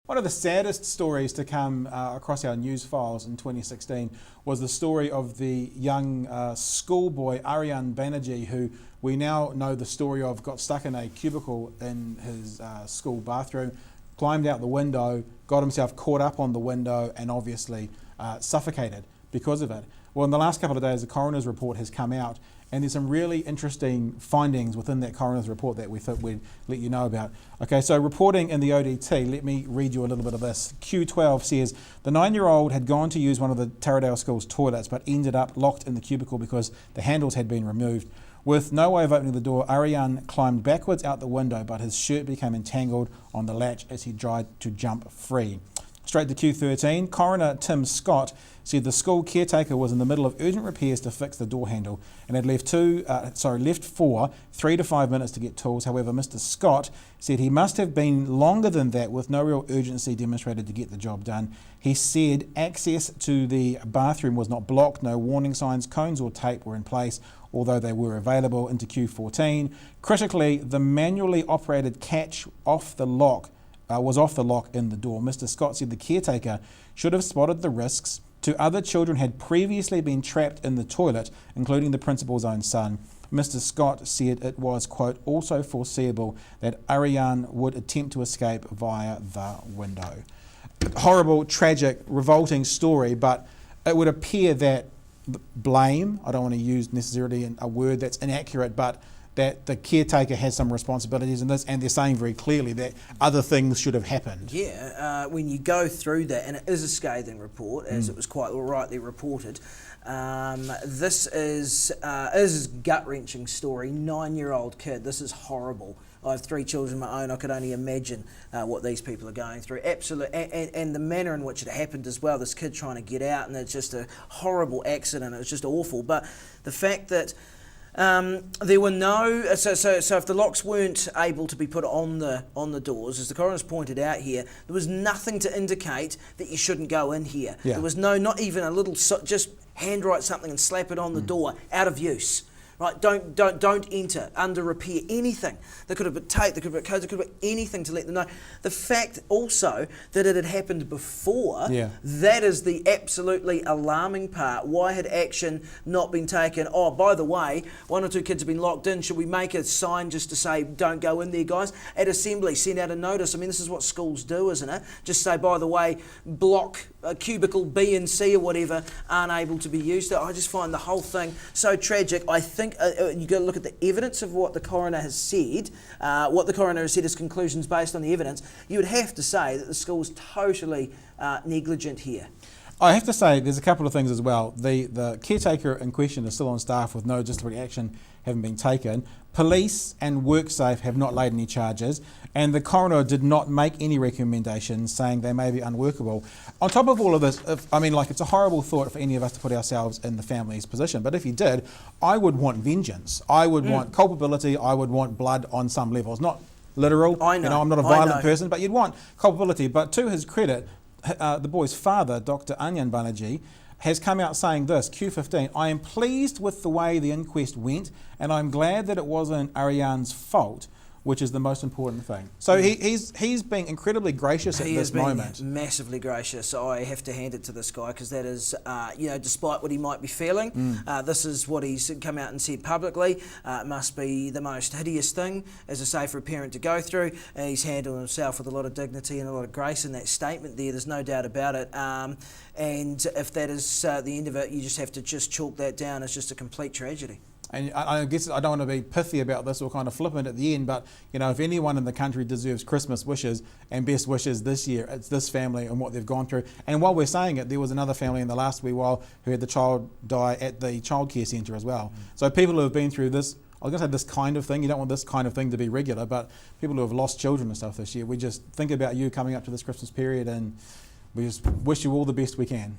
One of the saddest stories to come across our news files in 2016 was the story of the young schoolboy Aryan Banerjee, who we now know the story of, got stuck in a cubicle in his school bathroom, climbed out the window, got himself caught up on the window and obviously suffocated because of it. Well, in the last couple of days, the coroner's report has come out, and there's some really interesting findings within that coroner's report that we thought we'd let you know about. Okay, so reporting in the ODT, let me read you a little bit of this. Q12 says, the 9-year-old had gone to use one of the Taradale School's toilets, but ended up locked in the cubicle because the handles had been removed. With no way of opening the door, Aryan climbed backwards out the window, but his shirt became entangled on the latch as he tried to jump free. Straight to Q13, Coroner Tim Scott said the school caretaker was in the middle of urgent repairs to fix the door handle and had left for 3 to 5 minutes to get tools. However, Mr. Scott said he must have been longer than that with no real urgency demonstrated to get the job done. He said access to the bathroom was not blocked, no warning signs, cones or tape were in place, although they were available. Into Q14, critically, the manually operated catch off the lock was off the lock in the door. Mr. Scott said the caretaker should have spotted the risks. 2 other children had previously been trapped in the toilet, including the principal's own son. Mr. Scott said it was, quote, also foreseeable that Aryan would attempt to escape via the window. Horrible, tragic, revolting story, but it would appear that blame, I don't want to use necessarily a word that's inaccurate, but that the caretaker has some responsibilities in this, and they're saying very clearly that other things should have happened. Yeah, when you go through that, and it is a scathing report, as it was quite rightly reported, this is a gut-wrenching story. 9-year-old kid, this is horrible. I have 3 children of my own. I could only imagine what these people are going through. Absolutely, and the manner in which it happened as well. This kid trying to get out, and it's just a horrible accident. It was just awful. But the fact that there were no, so if the locks weren't able to be put on the doors, as the coroner's pointed out here, there was nothing to indicate that you shouldn't go in here. Yeah. There was not even a little, just handwrite something and slap it on the door, out of use. Right, don't enter, under repair, anything. There could have been tape, there could have been codes, there could have been anything to let them know. The fact also that it had happened before, that is the absolutely alarming part. Why had action not been taken? Oh, by the way, 1 or 2 kids have been locked in. Should we make a sign just to say, don't go in there, guys? At assembly, send out a notice. I mean, this is what schools do, isn't it? Just say, by the way, block cubicle B and C or whatever aren't able to be used. I just find the whole thing so tragic. I think you've got to look at the evidence of what the coroner has said, what the coroner has said as conclusions based on the evidence. You would have to say that the school is totally negligent here. I have to say there's a couple of things as well. The caretaker in question is still on staff with no disciplinary action having been taken. Police and WorkSafe have not laid any charges, and the coroner did not make any recommendations saying they may be unworkable. On top of all of this, it's a horrible thought for any of us to put ourselves in the family's position, but if you did, I would want vengeance. I would want culpability. I would want blood on some levels. Not literal. I know. I'm not a violent person, but you'd want culpability. But to his credit, the boy's father, Dr. Aryan Banerjee, has come out saying this, Q15, I am pleased with the way the inquest went, and I'm glad that it wasn't Aryan's fault, which is the most important thing. So he's being incredibly gracious at this moment. He is massively gracious. I have to hand it to this guy, because that is, despite what he might be feeling, this is what he's come out and said publicly. It must be the most hideous thing, as I say, for a parent to go through. He's handled himself with a lot of dignity and a lot of grace in that statement there. There's no doubt about it. And if that is the end of it, you just have to just chalk that down as just a complete tragedy. And I guess I don't want to be pithy about this or kind of flippant at the end, but if anyone in the country deserves Christmas wishes and best wishes this year, it's this family and what they've gone through. And while we're saying it, there was another family in the last wee while who had the child die at the childcare centre as well. So people who have been through this, I was going to say this kind of thing, you don't want this kind of thing to be regular, but people who have lost children and stuff this year, we just think about you coming up to this Christmas period, and we just wish you all the best we can.